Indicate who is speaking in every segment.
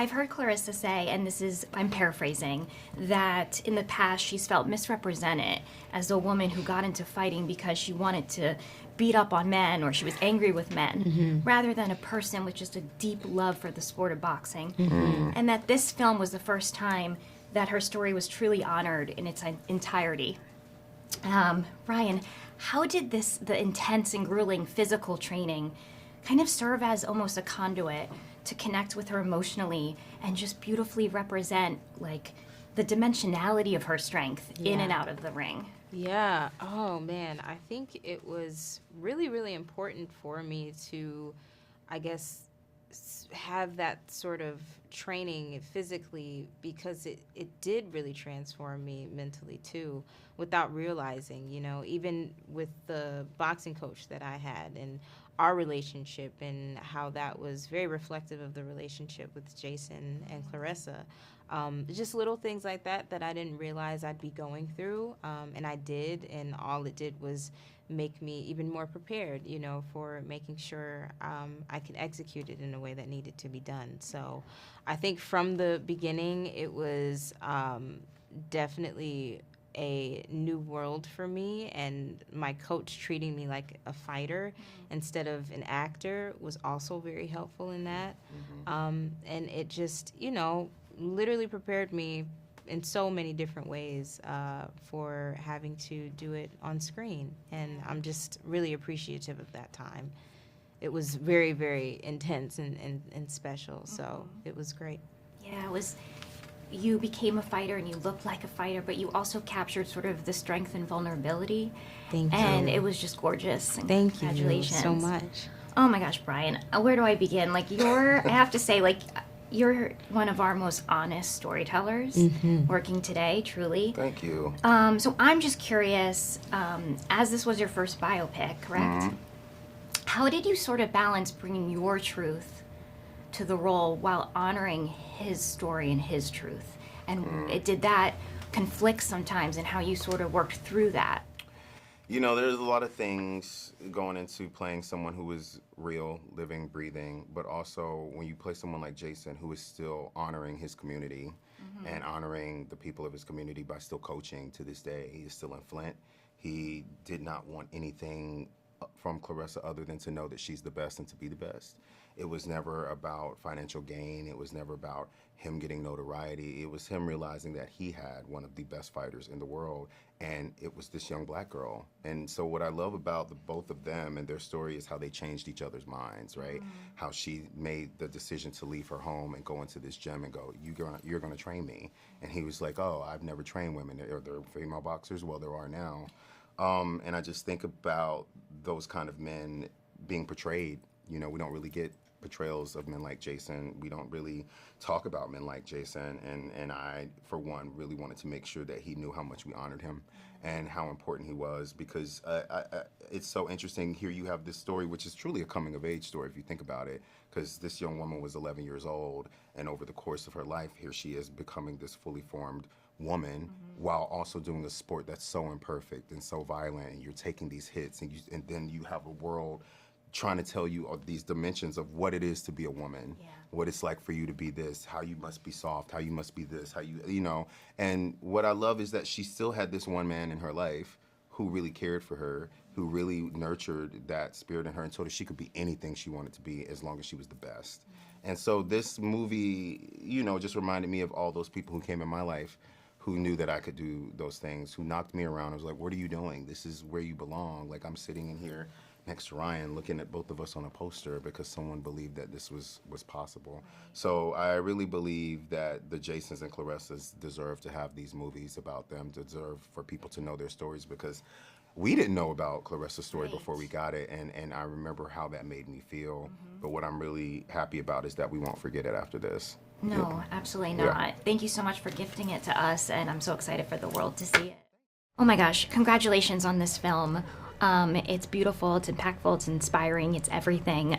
Speaker 1: I've heard Clarissa say, and I'm paraphrasing, that in the past she's felt misrepresented as a woman who got into fighting because she wanted to beat up on men or she was angry with men, rather than a person with just a deep love for the sport of boxing. And that this film was the first time that her story was truly honored in its entirety. Ryan, how did the intense and grueling physical training kind of serve as almost a conduit to connect with her emotionally and just beautifully represent like the dimensionality of her strength in and out of the ring?
Speaker 2: Yeah. Oh, man. I think it was really, really important for me to, I guess, have that sort of training physically, because it did really transform me mentally too, without realizing, even with the boxing coach that I had and our relationship and how that was very reflective of the relationship with Jason and Clarissa. Just little things like that I didn't realize I'd be going through, and I did, and all it did was make me even more prepared, for making sure I could execute it in a way that needed to be done. So I think from the beginning, it was definitely a new world for me, and my coach treating me like a fighter instead of an actor was also very helpful in that. And it just, literally prepared me in so many different ways for having to do it on screen. And I'm just really appreciative of that time. It was very, very intense and special, so it was great.
Speaker 1: Yeah, you became a fighter and you looked like a fighter, but you also captured sort of the strength and vulnerability.
Speaker 2: Thank you.
Speaker 1: And it was just gorgeous. And
Speaker 2: Thank
Speaker 1: congratulations.
Speaker 2: you so much.
Speaker 1: Oh my gosh, Brian, where do I begin? I have to say, you're one of our most honest storytellers working today, truly.
Speaker 3: Thank you.
Speaker 1: So I'm just curious, as this was your first biopic, correct? How did you sort of balance bringing your truth to the role while honoring his story and his truth? And did that conflict sometimes, and how you sort of worked through that?
Speaker 3: There's a lot of things going into playing someone who is real, living, breathing, but also when you play someone like Jason, who is still honoring his community and honoring the people of his community by still coaching to this day. He is still in Flint. He did not want anything from Clarissa other than to know that she's the best and to be the best. It was never about financial gain. It was never about him getting notoriety. It was him realizing that he had one of the best fighters in the world, and it was this young black girl. And so what I love about both of them and their story is how they changed each other's minds, right? How she made the decision to leave her home and go into this gym and go, you're gonna train me. And he was like, oh, I've never trained women. Are there female boxers? Well, there are now. And I just think about those kind of men being portrayed. We don't really get portrayals of men like Jason. We don't really talk about men like Jason. And I, for one, really wanted to make sure that he knew how much we honored him and how important he was, because it's so interesting. Here you have this story, which is truly a coming-of-age story, if you think about it, because this young woman was 11 years old, and over the course of her life, here she is becoming this fully formed woman while also doing a sport that's so imperfect and so violent, and you're taking these hits, and then you have a world trying to tell you these dimensions of what it is to be a woman, what it's like for you to be this, how you must be soft, how you must be this, how you. And what I love is that she still had this one man in her life who really cared for her, who really nurtured that spirit in her and told her she could be anything she wanted to be as long as she was the best. And so this movie, just reminded me of all those people who came in my life who knew that I could do those things, who knocked me around. I was like, what are you doing? This is where you belong. Like, I'm sitting in here next to Ryan looking at both of us on a poster because someone believed that this was possible. So I really believe that the Jasons and Clarissas deserve to have these movies about them, deserve for people to know their stories, because we didn't know about Clarissa's story before we got it, and I remember how that made me feel. But what I'm really happy about is that we won't forget it after this.
Speaker 1: No, absolutely not. Yeah. Thank you so much for gifting it to us, and I'm so excited for the world to see it. Oh my gosh, congratulations on this film. It's beautiful, it's impactful, it's inspiring, it's everything.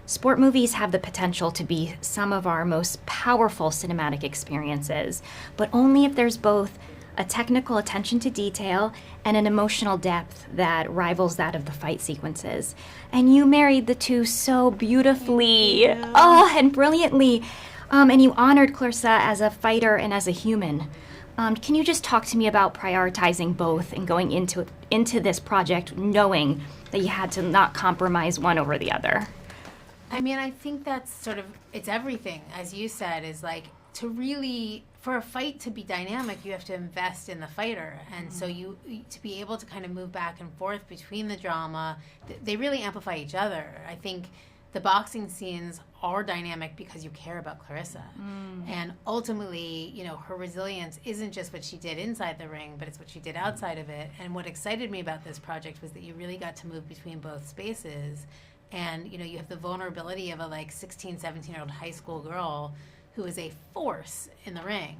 Speaker 1: Sport movies have the potential to be some of our most powerful cinematic experiences, but only if there's both a technical attention to detail and an emotional depth that rivals that of the fight sequences. And you married the two so beautifully, and brilliantly. And you honored Clarissa as a fighter and as a human. Can you just talk to me about prioritizing both and going into this project knowing that you had to not compromise one over the other?
Speaker 4: I mean, I think that's sort of, it's everything, as you said, is like to really, for a fight to be dynamic, you have to invest in the fighter. And so to be able to kind of move back and forth between the drama, they really amplify each other. I think the boxing scenes are dynamic because you care about Clarissa. And ultimately, you know, her resilience isn't just what she did inside the ring, but it's what she did outside of it. And what excited me about this project was that you really got to move between both spaces. And, you know, you have the vulnerability of a like 16, 17-year-old high school girl who is a force in the ring.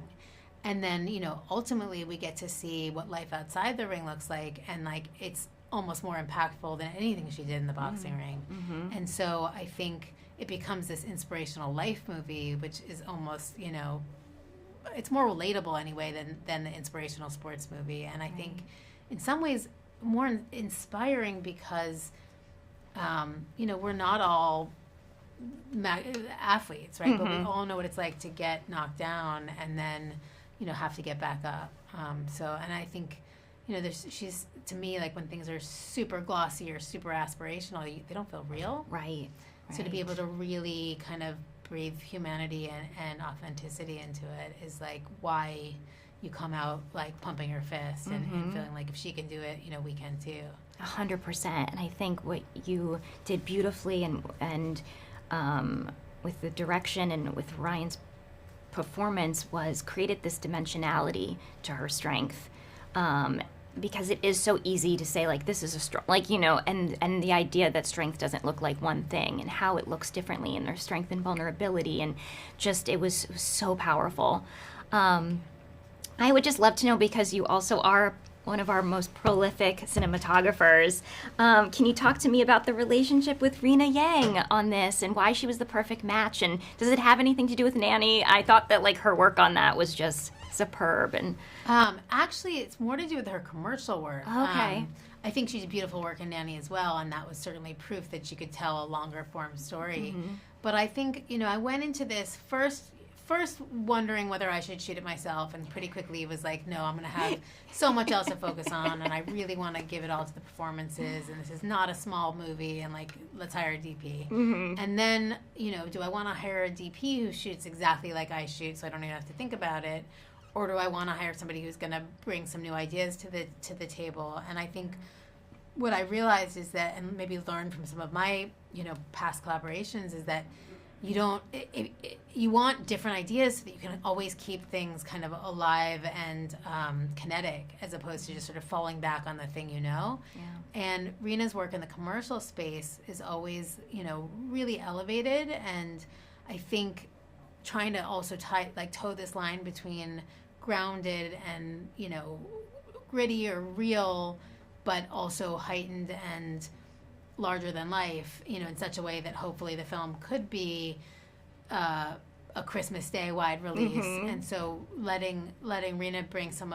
Speaker 4: And then, you know, ultimately we get to see what life outside the ring looks like. And like, it's almost more impactful than anything she did in the boxing ring. And so I think it becomes this inspirational life movie, which is almost, you know, it's more relatable anyway than the inspirational sports movie. And I think in some ways more inspiring because, you know, we're not all athletes, right? But we all know what it's like to get knocked down and then, you know, have to get back up. And I think, you know, she's, to me, like when things are super glossy or super aspirational, they don't feel real.
Speaker 1: Right.
Speaker 4: So to be able to really kind of breathe humanity and authenticity into it is like why you come out like pumping your fist and feeling like if she can do it, you know, we can too.
Speaker 1: 100%. And I think what you did beautifully and with the direction and with Ryan's performance was created this dimensionality to her strength. Because it is so easy to say like this is a strong, like, you know, and the idea that strength doesn't look like one thing and how it looks differently and there's strength and vulnerability and just it was so powerful. I would just love to know, because you also are one of our most prolific cinematographers, can you talk to me about the relationship with Rena Yang on this and why she was the perfect match, and does it have anything to do with Nanny? I thought that like her work on that was just superb. And
Speaker 4: actually, it's more to do with her commercial work.
Speaker 1: Okay.
Speaker 4: I think she's beautiful work in Nanny as well, and that was certainly proof that she could tell a longer form story. But I think, you know, I went into this first wondering whether I should shoot it myself, and pretty quickly was like, no, I'm going to have so much else to focus on, and I really want to give it all to the performances, and this is not a small movie, and like, let's hire a DP. And then, you know, do I want to hire a DP who shoots exactly like I shoot so I don't even have to think about it? Or do I want to hire somebody who's going to bring some new ideas to the table? And I think what I realized is that, and maybe learned from some of my, you know, past collaborations, is that you don't, you want different ideas so that you can always keep things kind of alive and kinetic, as opposed to just sort of falling back on the thing, you know? And Rena's work in the commercial space is always, you know, really elevated, and I think trying to also toe this line between grounded and, you know, gritty or real, but also heightened and larger than life, you know, in such a way that hopefully the film could be a Christmas Day wide release. And so letting Rena bring some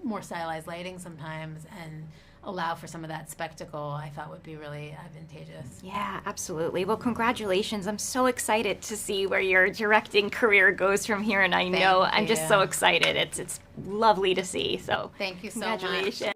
Speaker 4: more stylized lighting sometimes and allow for some of that spectacle, I thought would be really advantageous.
Speaker 1: Yeah, absolutely. Well, congratulations. I'm so excited to see where your directing career goes from here, and I'm just so excited. It's lovely to see. So
Speaker 4: thank you so much.
Speaker 1: Congratulations.